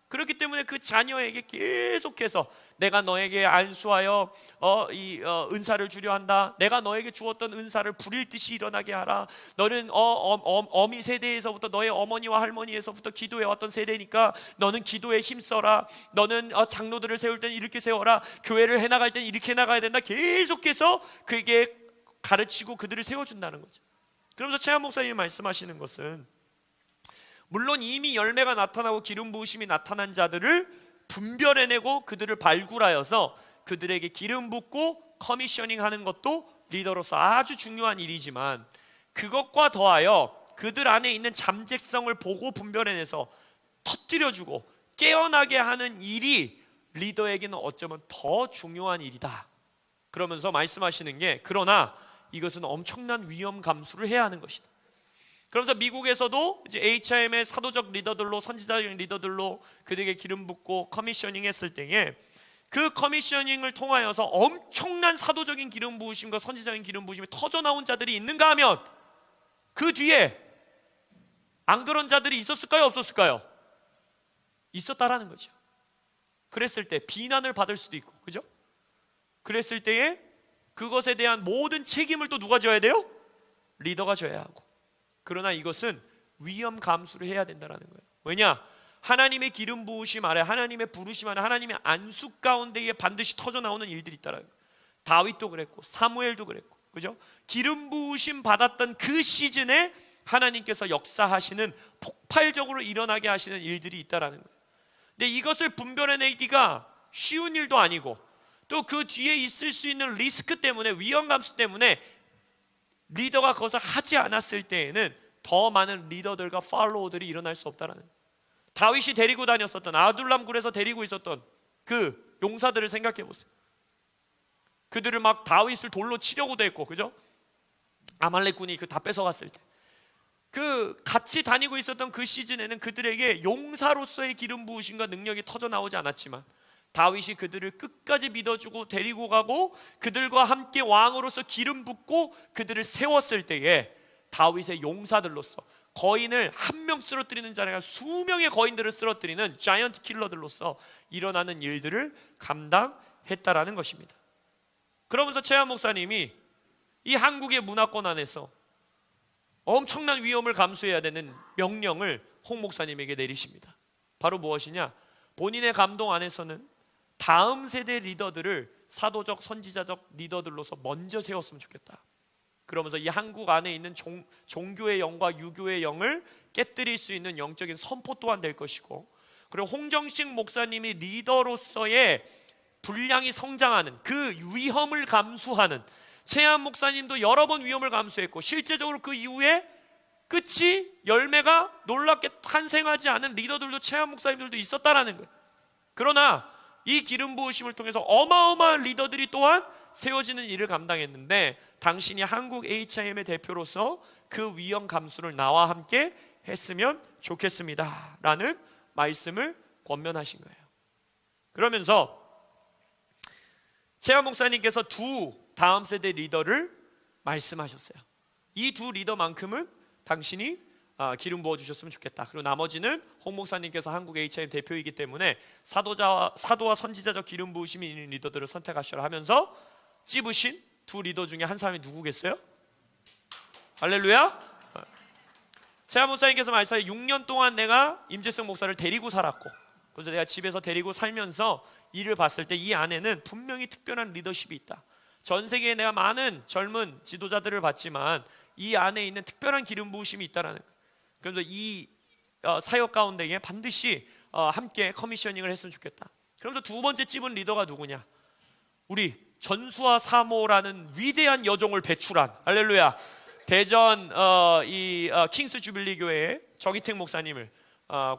그렇기 때문에 그 자녀에게 계속해서 내가 너에게 안수하여 은사를 주려 한다. 내가 너에게 주었던 은사를 불일 듯이 일어나게 하라. 너는 어미 세대에서부터 너의 어머니와 할머니에서부터 기도해왔던 세대니까 너는 기도에 힘써라. 너는 장로들을 세울 때는 이렇게 세워라. 교회를 해나갈 때는 이렇게 해나가야 된다. 계속해서 그게 가르치고 그들을 세워준다는 거죠. 그러면서 최한 목사님이 말씀하시는 것은, 물론 이미 열매가 나타나고 기름 부으심이 나타난 자들을 분별해내고 그들을 발굴하여서 그들에게 기름 붓고 커미셔닝 하는 것도 리더로서 아주 중요한 일이지만, 그것과 더하여 그들 안에 있는 잠재성을 보고 분별해내서 터뜨려주고 깨어나게 하는 일이 리더에게는 어쩌면 더 중요한 일이다. 그러면서 말씀하시는 게, 그러나 이것은 엄청난 위험 감수를 해야 하는 것이다. 그러면서 미국에서도 이제 HIM의 사도적 리더들로, 선지자적 리더들로 그들에게 기름 붓고 커미셔닝 했을 때에, 그 커미셔닝을 통하여서 엄청난 사도적인 기름 부으심과 선지자적인 기름 부으심이 터져 나온 자들이 있는가 하면, 그 뒤에 안 그런 자들이 있었을까요? 없었을까요? 있었다라는 거죠. 그랬을 때 비난을 받을 수도 있고, 그죠? 그랬을 때에 그것에 대한 모든 책임을 또 누가 져야 돼요? 리더가 져야 하고. 그러나 이것은 위험 감수를 해야 된다는 거예요. 왜냐? 하나님의 기름 부으심 아래, 하나님의 부르심 아래, 하나님의 안수 가운데에 반드시 터져 나오는 일들이 있다라는 거예요. 다윗도 그랬고 사무엘도 그랬고, 그죠? 기름 부으심 받았던 그 시즌에 하나님께서 역사하시는, 폭발적으로 일어나게 하시는 일들이 있다라는 거예요. 근데 이것을 분별해내기가 쉬운 일도 아니고, 또 그 뒤에 있을 수 있는 리스크 때문에, 위험 감수 때문에 리더가 그것을 하지 않았을 때에는 더 많은 리더들과 팔로워들이 일어날 수 없다라는, 다윗이 데리고 다녔었던, 아둘람 굴에서 데리고 있었던 그 용사들을 생각해 보세요. 그들을 막 다윗을 돌로 치려고도 했고, 그죠? 아말렉군이 그 다 뺏어갔을 때, 그 같이 다니고 있었던 그 시즌에는 그들에게 용사로서의 기름 부으심과 능력이 터져 나오지 않았지만, 다윗이 그들을 끝까지 믿어주고 데리고 가고 그들과 함께 왕으로서 기름 붓고 그들을 세웠을 때에, 다윗의 용사들로서 거인을 한 명 쓰러뜨리는 자리가 수명의 거인들을 쓰러뜨리는 자이언트 킬러들로서 일어나는 일들을 감당했다라는 것입니다. 그러면서 최한 목사님이 이 한국의 문화권 안에서 엄청난 위험을 감수해야 되는 명령을 홍 목사님에게 내리십니다. 바로 무엇이냐? 본인의 감동 안에서는 다음 세대 리더들을 사도적, 선지자적 리더들로서 먼저 세웠으면 좋겠다. 그러면서 이 한국 안에 있는 종교의 영과 유교의 영을 깨뜨릴 수 있는 영적인 선포 또한 될 것이고, 그리고 홍정식 목사님이 리더로서의 분량이 성장하는 그 위험을 감수하는, 최한 목사님도 여러 번 위험을 감수했고 실제적으로 그 이후에 끝이 열매가 놀랍게 탄생하지 않은 리더들도, 최한 목사님들도 있었다라는 거예요. 그러나 이 기름 부으심을 통해서 어마어마한 리더들이 또한 세워지는 일을 감당했는데, 당신이 한국 HIM의 대표로서 그 위험 감수를 나와 함께 했으면 좋겠습니다 라는 말씀을 권면하신 거예요. 그러면서 최한 목사님께서 두 다음 세대 리더를 말씀하셨어요. 이 두 리더만큼은 당신이 기름 부어주셨으면 좋겠다. 그리고 나머지는 홍 목사님께서 한국 HIM 대표이기 때문에 사도와 선지자적 기름 부으심이 있는 리더들을 선택하시라 하면서 찝으신 두 리더 중에 한 사람이 누구겠어요? 할렐루야. 최한 목사님께서 말씀하신 6년 동안 내가 임재승 목사를 데리고 살았고, 그래서 내가 집에서 데리고 살면서 일을 봤을 때 이 안에는 분명히 특별한 리더십이 있다. 전 세계에 내가 많은 젊은 지도자들을 봤지만 이 안에 있는 특별한 기름 부으심이 있다라는 거예요. 그래서 이 사역 가운데에 반드시 함께 커미셔닝을 했으면 좋겠다. 그러면서 두 번째 찝은 리더가 누구냐? 우리 전수와 사모라는 위대한 여종을 배출한, 할렐루야, 대전 킹스 주빌리 교회의 정희택 목사님을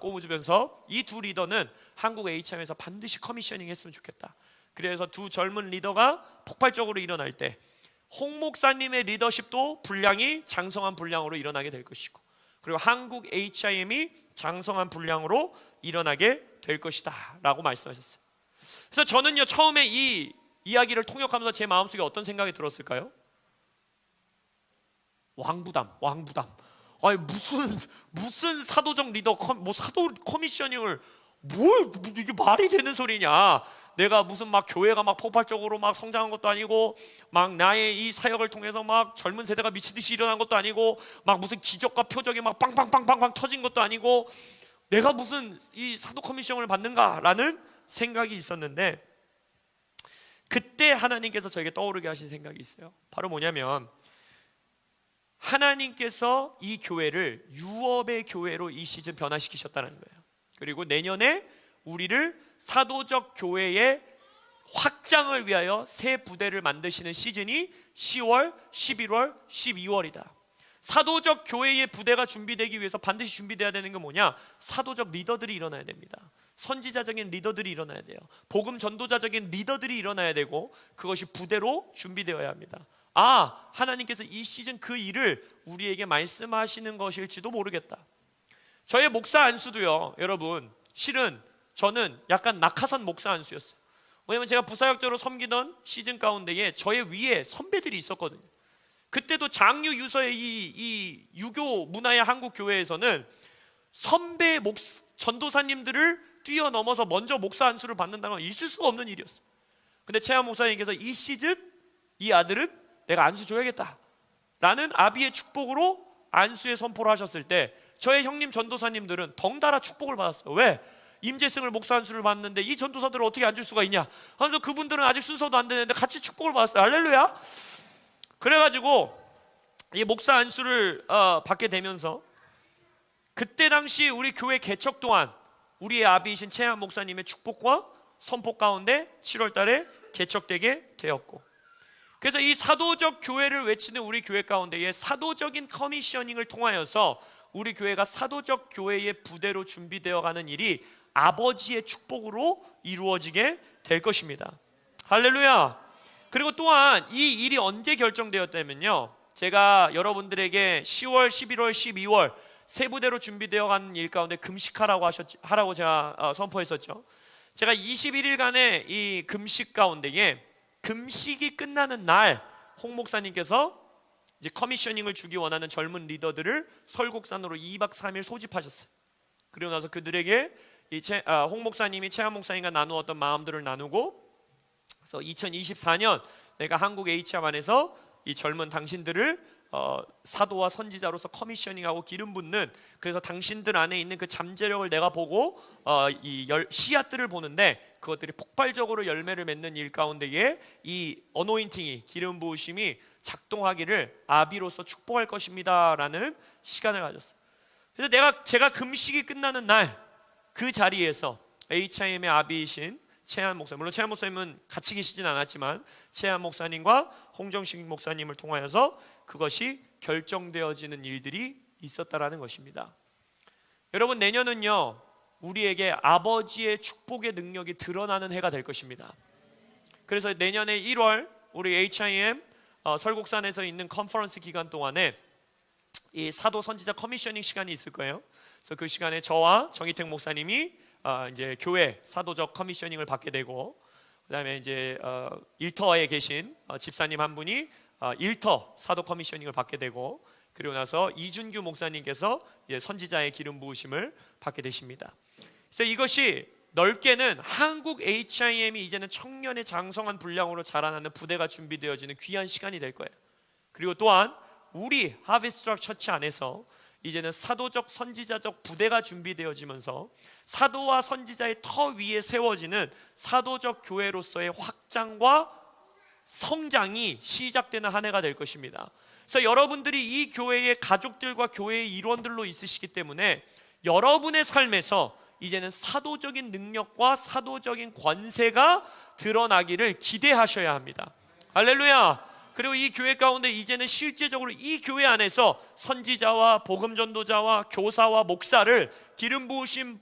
꼽으면서 이 두 리더는 한국 HIM에서 반드시 커미셔닝 했으면 좋겠다. 그래서 두 젊은 리더가 폭발적으로 일어날 때 홍 목사님의 리더십도 분량이 장성한 분량으로 일어나게 될 것이고, 그리고 한국 HIM이 장성한 분량으로 일어나게 될 것이다 라고 말씀하셨어요. 그래서 저는요, 처음에 이 이야기를 통역하면서 제 마음속에 어떤 생각이 들었을까요? 왕부담. 아니 무슨 사도적 리더 사도 커미셔닝을 이게 말이 되는 소리냐? 내가 무슨 막 교회가 막 폭발적으로 막 성장한 것도 아니고, 막 나의 이 사역을 통해서 막 젊은 세대가 미치듯이 일어난 것도 아니고, 막 무슨 기적과 표적이 막 빵빵빵빵빵 터진 것도 아니고, 내가 무슨 이 사도 커미셔닝을 받는가라는 생각이 있었는데, 그때 하나님께서 저에게 떠오르게 하신 생각이 있어요. 바로 뭐냐면, 하나님께서 이 교회를 유업의 교회로 이 시즌 변화시키셨다는 거예요. 그리고 내년에 우리를 사도적 교회의 확장을 위하여 새 부대를 만드시는 시즌이 10월, 11월, 12월이다. 사도적 교회의 부대가 준비되기 위해서 반드시 준비되어야 되는 게 뭐냐? 사도적 리더들이 일어나야 됩니다. 선지자적인 리더들이 일어나야 돼요. 복음 전도자적인 리더들이 일어나야 되고, 그것이 부대로 준비되어야 합니다. 하나님께서 이 시즌 그 일을 우리에게 말씀하시는 것일지도 모르겠다. 저의 목사 안수도요, 여러분, 실은 저는 약간 낙하산 목사 안수였어요. 왜냐면 제가 부사역자로 섬기던 시즌 가운데에 저의 위에 선배들이 있었거든요. 그때도 장유 유서의 이 유교 문화의 한국 교회에서는 선배 전도사님들을 뛰어넘어서 먼저 목사 안수를 받는다는 건 있을 수가 없는 일이었어요. 근데 최한 목사님께서 이 시즌 이 아들은 내가 안수 줘야겠다 라는 아비의 축복으로 안수의 선포를 하셨을 때, 저의 형님 전도사님들은 덩달아 축복을 받았어요. 왜? 임재승을 목사 안수를 받는데 이 전도사들을 어떻게 안 줄 수가 있냐? 그래서 그분들은 아직 순서도 안 되는데 같이 축복을 받았어요. 할렐루야. 그래가지고 이 목사 안수를 받게 되면서, 그때 당시 우리 교회 개척 동안 우리의 아비이신 최한 목사님의 축복과 선포 가운데 7월 달에 개척되게 되었고, 그래서 이 사도적 교회를 외치는 우리 교회 가운데에 사도적인 커미셔닝을 통하여서 우리 교회가 사도적 교회의 부대로 준비되어 가는 일이 아버지의 축복으로 이루어지게 될 것입니다. 할렐루야. 그리고 또한 이 일이 언제 결정되었다면요, 제가 여러분들에게 10월, 11월, 12월 세 부대로 준비되어 가는 일 가운데 하라고 제가 선포했었죠. 제가 21일간의 이 금식 가운데에 금식이 끝나는 날 홍 목사님께서 이제 커미셔닝을 주기 원하는 젊은 리더들을 설국산으로 2박 3일 소집하셨어요. 그리고 나서 그들에게 홍 목사님이 최한 목사님과 나누었던 마음들을 나누고, 그래서 2024년 내가 한국 HIM 안에서 이 젊은 당신들을 사도와 선지자로서 커미셔닝하고 기름 붓는, 그래서 당신들 안에 있는 그 잠재력을 내가 보고 씨앗들을 보는데 그것들이 폭발적으로 열매를 맺는 일 가운데에 이 어노인팅이, 기름 부으심이 작동하기를 아비로서 축복할 것입니다 라는 시간을 가졌어요. 그래서 제가 금식이 끝나는 날 그 자리에서 HIM의 아비이신 최한 목사님, 물론 최한 목사님은 같이 계시진 않았지만 최한 목사님과 홍정식 목사님을 통하여서 그것이 결정되어지는 일들이 있었다라는 것입니다. 여러분, 내년은요 우리에게 아버지의 축복의 능력이 드러나는 해가 될 것입니다. 그래서 내년에 1월 우리 HIM 설국산에서 있는 컨퍼런스 기간 동안에 이 사도 선지자 커미셔닝 시간이 있을 거예요. 그래서 그 시간에 저와 정희택 목사님이 이제 교회 사도적 커미셔닝을 받게 되고, 그다음에 이제 일터에 계신 집사님 한 분이 일터 사도 커미셔닝을 받게 되고, 그리고 나서 이준규 목사님께서 선지자의 기름 부으심을 받게 되십니다. 그래서 이것이 넓게는 한국 HIM이 이제는 청년의 장성한 분량으로 자라나는 부대가 준비되어지는 귀한 시간이 될 거예요. 그리고 또한 우리 하비스트락 처치 안에서 이제는 사도적 선지자적 부대가 준비되어지면서 사도와 선지자의 터 위에 세워지는 사도적 교회로서의 확장과 성장이 시작되는 한 해가 될 것입니다. 그래서 여러분들이 이 교회의 가족들과 교회의 일원들로 있으시기 때문에 여러분의 삶에서 이제는 사도적인 능력과 사도적인 권세가 드러나기를 기대하셔야 합니다. 할렐루야. 그리고 이 교회 가운데 이제는 실제적으로 이 교회 안에서 선지자와 복음전도자와 교사와 목사를 기름 부으심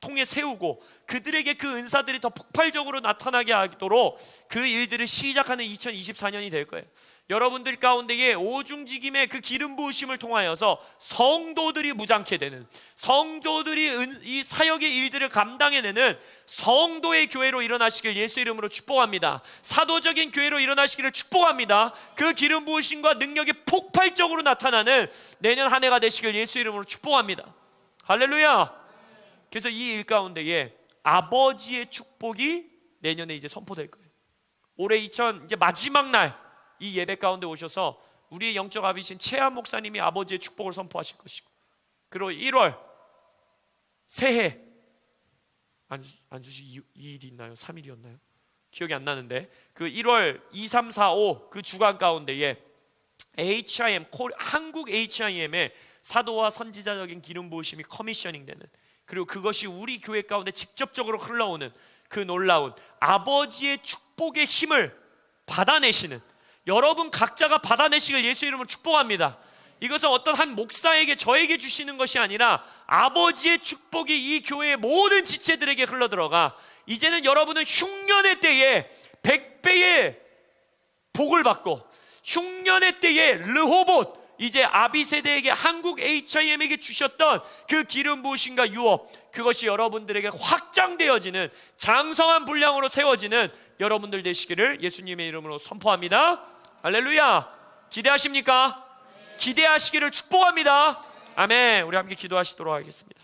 통해 세우고 그들에게 그 은사들이 더 폭발적으로 나타나게 하도록 그 일들을 시작하는 2024년이 될 거예요. 여러분들 가운데에 오중직임의 그 기름 부으심을 통하여서 성도들이 무장케 되는, 성도들이 이 사역의 일들을 감당해내는 성도의 교회로 일어나시길 예수 이름으로 축복합니다. 사도적인 교회로 일어나시기를 축복합니다. 그 기름 부으심과 능력이 폭발적으로 나타나는 내년 한 해가 되시길 예수 이름으로 축복합니다. 할렐루야. 그래서 이 일 가운데에 아버지의 축복이 내년에 이제 선포될 거예요. 올해 이제 마지막 날 이 예배 가운데 오셔서 우리의 영적 아비신 최한 목사님이 아버지의 축복을 선포하실 것이고, 그리고 1월 새해 안수시 2일이 있나요? 3일이었나요? 기억이 안 나는데 그 1월 2, 3, 4, 5 그 주간 가운데에 한국 HIM의 사도와 선지자적인 기름 부으심이 커미셔닝 되는, 그리고 그것이 우리 교회 가운데 직접적으로 흘러오는 그 놀라운 아버지의 축복의 힘을 받아내시는, 여러분 각자가 받아내시길 예수 이름으로 축복합니다. 이것은 어떤 한 목사에게 저에게 주시는 것이 아니라 아버지의 축복이 이 교회의 모든 지체들에게 흘러들어가 이제는 여러분은 흉년의 때에 100배의 복을 받고, 흉년의 때에 르호봇 이제 아비세대에게 한국 HIM에게 주셨던 그 기름 부으심과 유업, 그것이 여러분들에게 확장되어지는 장성한 분량으로 세워지는 여러분들 되시기를 예수님의 이름으로 선포합니다. 할렐루야. 기대하십니까? 기대하시기를 축복합니다. 아멘. 우리 함께 기도하시도록 하겠습니다.